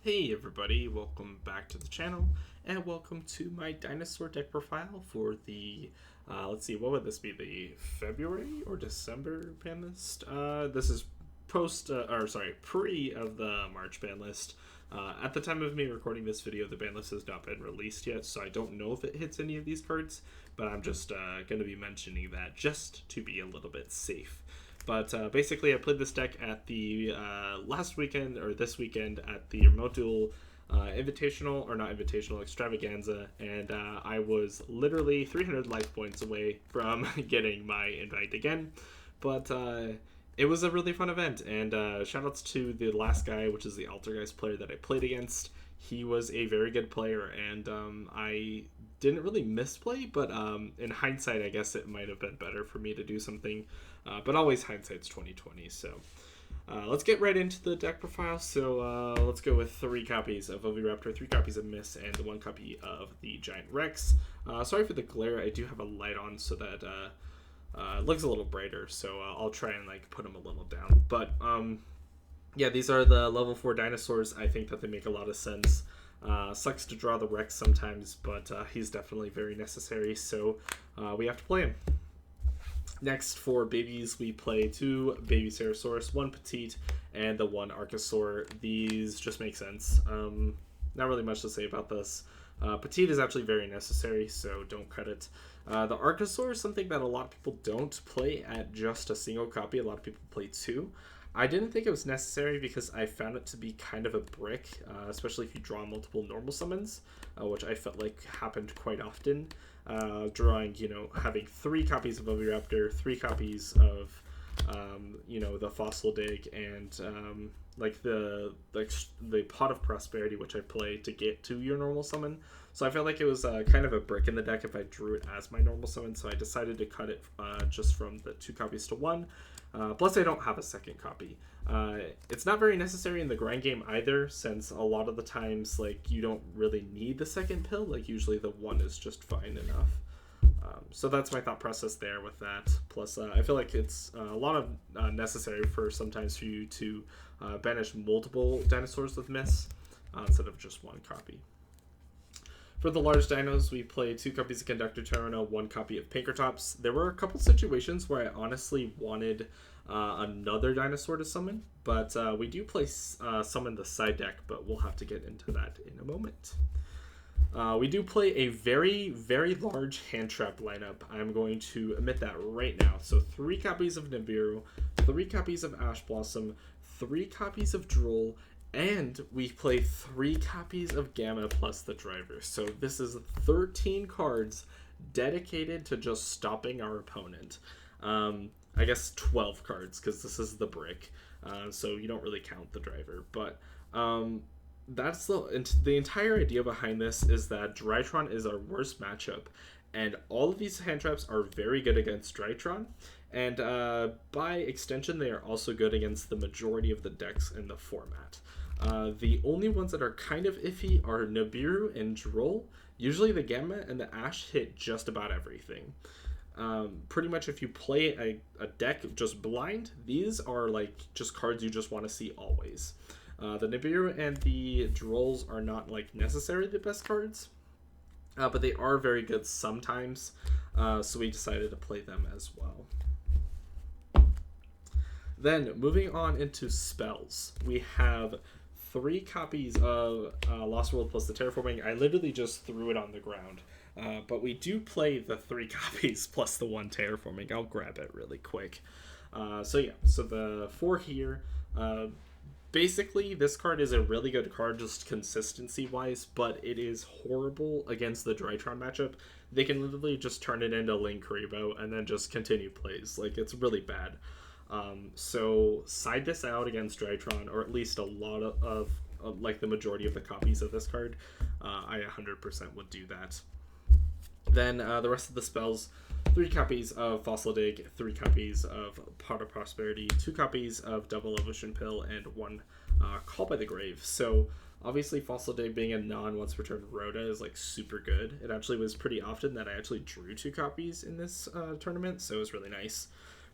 Hey everybody, welcome back to the channel, and welcome to my Dinosaur deck profile for the, let's see, what would this be, the February or December ban list? This is pre of the March ban list. At the time of me recording this video, the ban list has not been released yet, so I don't know if it hits any of these cards, but I'm just going to be mentioning that just to be a little bit safe. But basically, I played this deck at the this weekend at the Remote Duel Invitational, or not Invitational, Extravaganza, and I was literally 300 life points away from getting my invite again. But it was a really fun event, and shoutouts to the last guy, which is the Altergeist player that I played against. He was a very good player, and I didn't really misplay, but in hindsight, I guess it might have been better for me to do something. But always hindsight's 2020. So let's get right into the deck profile. So let's go with 3 copies of Oviraptor, 3 copies of Miss, and 1 copy of the Giant Rex. Sorry for the glare. I do have a light on so that it looks a little brighter. So I'll try and put them a little down. But yeah, these are the level 4 dinosaurs. I think that they make a lot of sense. Sucks to draw the Rex sometimes, but he's definitely very necessary, so we have to play him. Next, for babies, we play 2 baby Ceratosaurus, 1 petite, and the 1 Archosaur. These just make sense. Not really much to say about this. Petite is actually very necessary, so don't cut it. The Archosaur is something that a lot of people don't play at just a single copy. A lot of people play 2. I didn't think it was necessary because I found it to be kind of a brick, especially if you draw multiple normal summons, which I felt like happened quite often. Having 3 copies of Oviraptor, 3 copies of, the Fossil Dig, and the Pot of Prosperity, which I play to get to your normal summon. So I felt like it was kind of a brick in the deck if I drew it as my normal summon, so I decided to cut it just from the 2 copies to 1. Plus, I don't have a second copy. It's not very necessary in the grind game either, since a lot of the times, you don't really need the second pill. Usually the 1 is just fine enough. So that's my thought process there with that. Plus, I feel like it's a lot of necessary for sometimes for you to banish multiple dinosaurs with Miss instead of just 1 copy. For the large dinos, we play 2 copies of Conductor Tyranno, 1 copy of Pinkertops. There were a couple situations where I honestly wanted another dinosaur to summon, but we do play summon the side deck, but we'll have to get into that in a moment. We do play a very, very large hand trap lineup. I'm going to admit that right now. So 3 copies of Nibiru, 3 copies of Ash Blossom, 3 copies of Droll, and we play 3 copies of Gamma plus the driver. So this is 13 cards dedicated to just stopping our opponent. I guess 12 cards, because this is the brick. So you don't really count the driver. But that's the entire idea behind this is that Drytron is our worst matchup. And all of these hand traps are very good against Drytron. And by extension, they are also good against the majority of the decks in the format. The only ones that are kind of iffy are Nibiru and Droll. Usually the Gamma and the Ash hit just about everything. Pretty much if you play a deck just blind, these are just cards you just want to see always. The Nibiru and the Drolls are not necessarily the best cards, but they are very good sometimes, so we decided to play them as well. Then, moving on into spells, we have 3 copies of Lost World plus the Terraforming. I literally just threw it on the ground. But we do play the 3 copies plus the 1 Terraforming. I'll grab it really quick. So the 4 here. Basically, this card is a really good card just consistency-wise, but it is horrible against the Drytron matchup. They can literally just turn it into Link Karibo and then just continue plays. It's really bad. So side this out against Drytron, or at least a lot of the majority of the copies of this card. I 100% would do that. Then the rest of the spells, 3 copies of Fossil Dig, 3 copies of Pot of Prosperity, 2 copies of Double Evolution Pill, and 1 Call by the Grave. So obviously Fossil Dig being a non-once returned Rhoda is super good. It actually was pretty often that I actually drew 2 copies in this tournament, so it was really nice.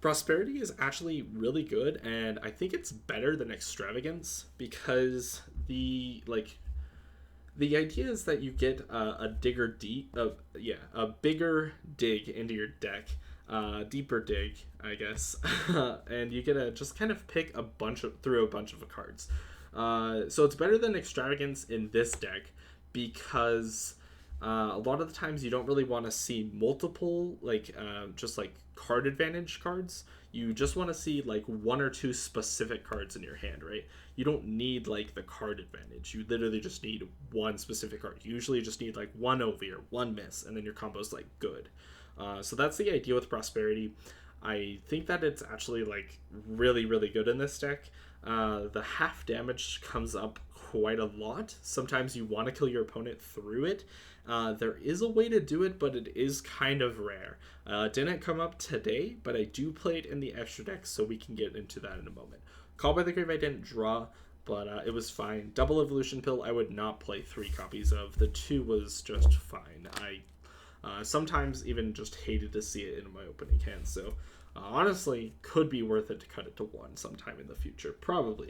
Prosperity is actually really good, and I think it's better than Extravagance because the idea is that you get a a bigger dig into your deck, deeper dig, I guess, and you get to just kind of pick through a bunch of cards. So it's better than Extravagance in this deck because a lot of the times you don't really want to see multiple just like card advantage cards. You just want to see like one or two specific cards in your hand, right? You don't need like the card advantage. You literally just need one specific card. You usually just need like one OV or one miss, and then your combo's like good. So that's the idea with Prosperity. I think that it's actually like really, really good in this deck. The half damage comes up quite a lot. Sometimes you want to kill your opponent through it. There is a way to do it, but it is kind of rare. It didn't come up today, but I do play it in the extra deck, so we can get into that in a moment. Call by the Grave I didn't draw, but it was fine. Double Evolution Pill I would not play 3 copies of. The 2 was just fine. I sometimes even just hated to see it in my opening hand, so honestly, could be worth it to cut it to 1 sometime in the future. Probably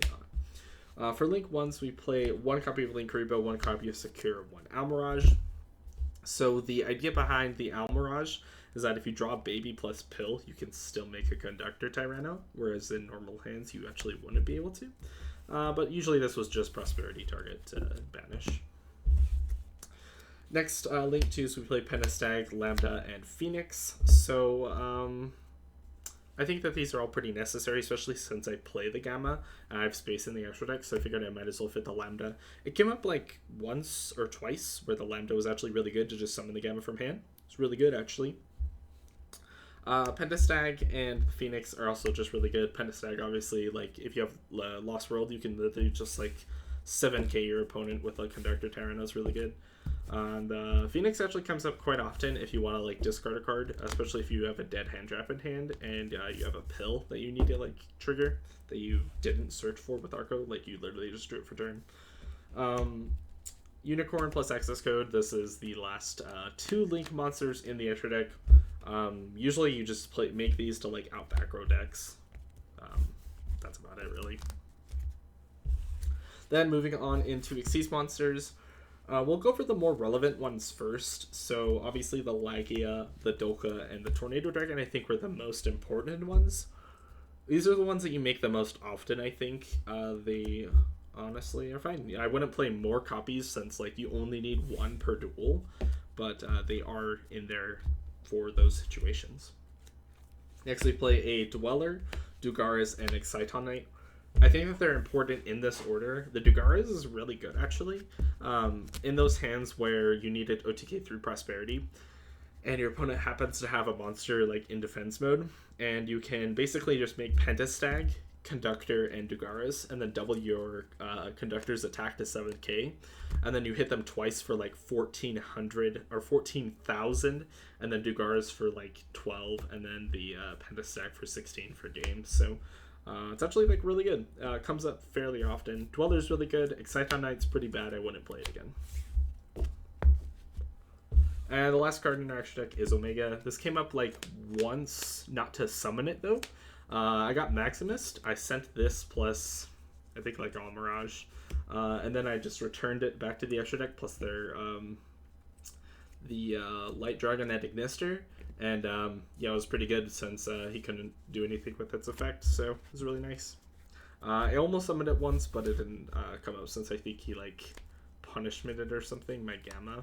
not. For Link 1s, we play 1 copy of Link Karibo, 1 copy of Secure, 1 Almirage. So the idea behind the Almirage is that if you draw Baby plus Pill, you can still make a Conductor Tyranno, whereas in normal hands you actually wouldn't be able to. But usually this was just Prosperity target to banish. Next, Link 2s, we play Pentastag, Lambda, and Phoenix. So, I think that these are all pretty necessary, especially since I play the Gamma. I have space in the extra deck, so I figured I might as well fit the Lambda. It came up like once or twice where the Lambda was actually really good to just summon the Gamma from hand. It's really good, actually. Pentastag and Phoenix are also just really good. Pentastag, obviously, like if you have Lost World, you can literally just like 7k your opponent with a Conductor Tyranno. Is really good. And Phoenix actually comes up quite often if you want to like discard a card, especially if you have a dead hand trap in hand and you have a pill that you need to like trigger that you didn't search for with Arco, like you literally just drew it for turn. Unicorn plus access code. This is the last 2 Link monsters in the extra deck. Usually you just make these to like out back row decks. That's about it really. Then moving on into Xyz monsters. We'll go for the more relevant ones first. So obviously the Lagia, the Dolka, and the Tornado Dragon I think were the most important ones. These are the ones that you make the most often, I think. They honestly are fine. I wouldn't play more copies since like you only need 1 per duel, but they are in there for those situations. Next we play a Dweller, Dugaris, and Exciton Knight. I think that they're important in this order. The Dugaris is really good, actually. In those hands where you needed OTK through Prosperity, and your opponent happens to have a monster like in defense mode, and you can basically just make Pentastag, Conductor, and Dugaris, and then double your Conductor's attack to 7k, and then you hit them twice for like 1400 or 14,000, and then Dugaris for like 12, and then the Pentastag for 16 for game. So it's actually like really good. Comes up fairly often. Dweller's really good. Exciton Knight's pretty bad. I wouldn't play it again. And the last card in our extra deck is Omega. This came up like once, not to summon it though. I got Maximist. I sent this plus I think like All Mirage, and then I just returned it back to the extra deck plus their the Light Dragon at Ignister. And yeah, it was pretty good since he couldn't do anything with its effect, so it was really nice. I almost summoned it once, but it didn't come up since I think he like punishmented or something my Gamma.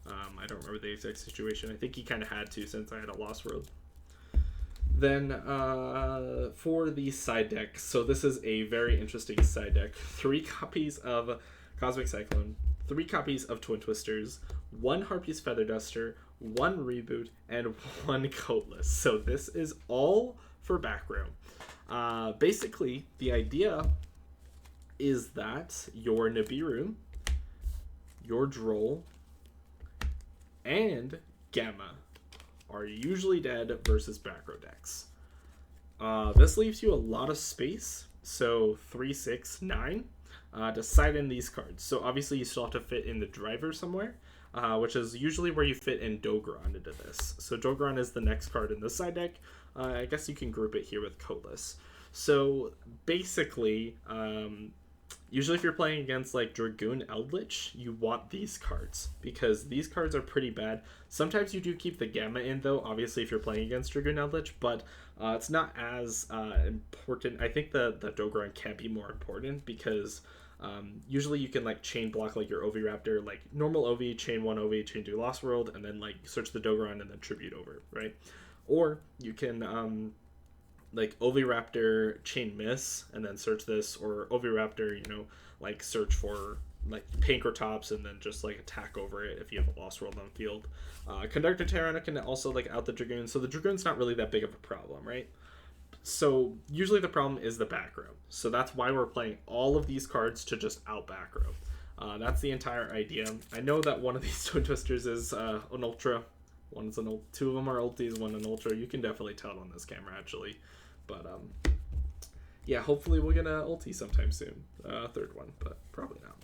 I don't remember the exact situation. I think he kind of had to since I had a Lost World. Then for the side deck, so this is a very interesting side deck. 3 copies of Cosmic Cyclone, 3 copies of Twin Twisters, 1 Harpy's Feather Duster, 1 Reboot, and 1 Coatless. So this is all for back row. Basically, the idea is that your Nibiru, your Droll, and Gamma are usually dead versus back row decks. This leaves you a lot of space, so 3, 6, 9, to side in these cards. So obviously you still have to fit in the driver somewhere, which is usually where you fit in Dogron into this. So Dogron is the next card in this side deck. I guess you can group it here with Coatless. So basically, Usually if you're playing against like Dragoon Eldritch, you want these cards because these cards are pretty bad. Sometimes you do keep the Gamma in though, obviously if you're playing against Dragoon Eldritch, but it's not as important. I think the Dogoran can be more important because usually you can like chain block like your Oviraptor, like normal Ovi, chain one Ovi, chain two Lost World, and then like search the Dogoran and then tribute over, right? Or you can like Oviraptor chain miss and then search this, or Oviraptor, like search for like Pankratops and then just like attack over it if you have a Lost World on field. Conductor Tyrannus can also like out the Dragoon, so the Dragoon's not really that big of a problem, right? So usually the problem is the back row. So that's why we're playing all of these cards to just out back row. That's the entire idea. I know that one of these Twin Twisters is an Ultra. One's an two of them are ultis, one an Ultra. You can definitely tell on this camera actually. But yeah, hopefully we'll get an ulti sometime soon. Third one, but probably not.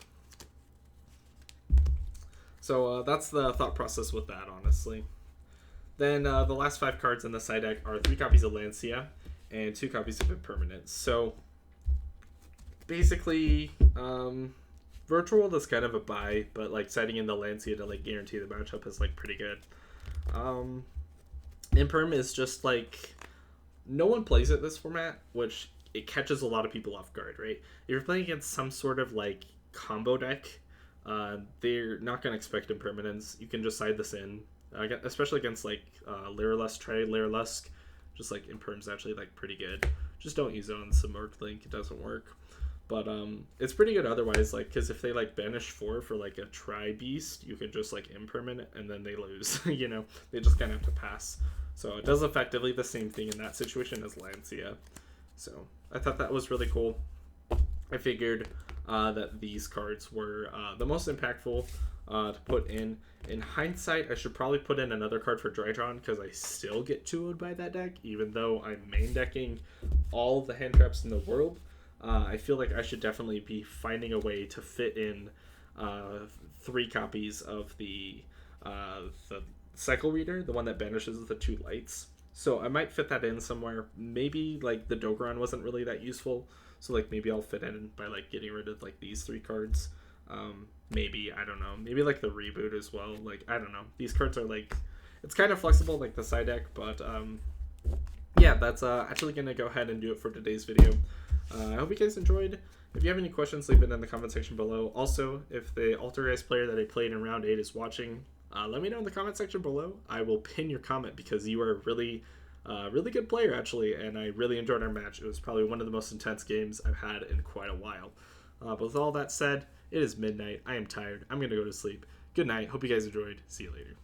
So that's the thought process with that, honestly. Then the last 5 cards in the side deck are 3 copies of Lancia and 2 copies of Impermanence. So basically, Virtual World is kind of a buy, but like setting in the Lancia to like guarantee the matchup is like pretty good. Imperm is just like no one plays it this format, which it catches a lot of people off guard, right? If you're playing against some sort of like combo deck, they're not going to expect Impermanence. You can just side this in, especially against like Lyrilusk, Lyrilusk. Just like Imperm's actually like pretty good. Just don't use it on Submerged Link, it doesn't work. But it's pretty good otherwise, like, because if they like banish 4 for like a Tri-Beast, you can just like Impermanent and then they lose. They just kind of have to pass. So it does effectively the same thing in that situation as Lancia. So I thought that was really cool. I figured that these cards were the most impactful to put in. In hindsight, I should probably put in another card for Drytron because I still get 2-0'd by that deck, even though I'm main decking all of the hand traps in the world. I feel like I should definitely be finding a way to fit in 3 copies of the Cycle Reader, the one that banishes the 2 lights. So I might fit that in somewhere. Maybe like the Dogoran wasn't really that useful, so like maybe I'll fit in by like getting rid of like these 3 cards. Maybe, I don't know, maybe like the Reboot as well. Like, I don't know, these cards are like, it's kind of flexible like the side deck, but yeah, that's actually gonna go ahead and do it for today's video. I hope you guys enjoyed. If you have any questions, leave it in the comment section below. Also, if the Altergeist player that I played in round 8 is watching, let me know in the comment section below. I will pin your comment because you are a really good player, actually, and I really enjoyed our match. It was probably one of the most intense games I've had in quite a while. But with all that said, it is midnight. I am tired. I'm going to go to sleep. Good night. Hope you guys enjoyed. See you later.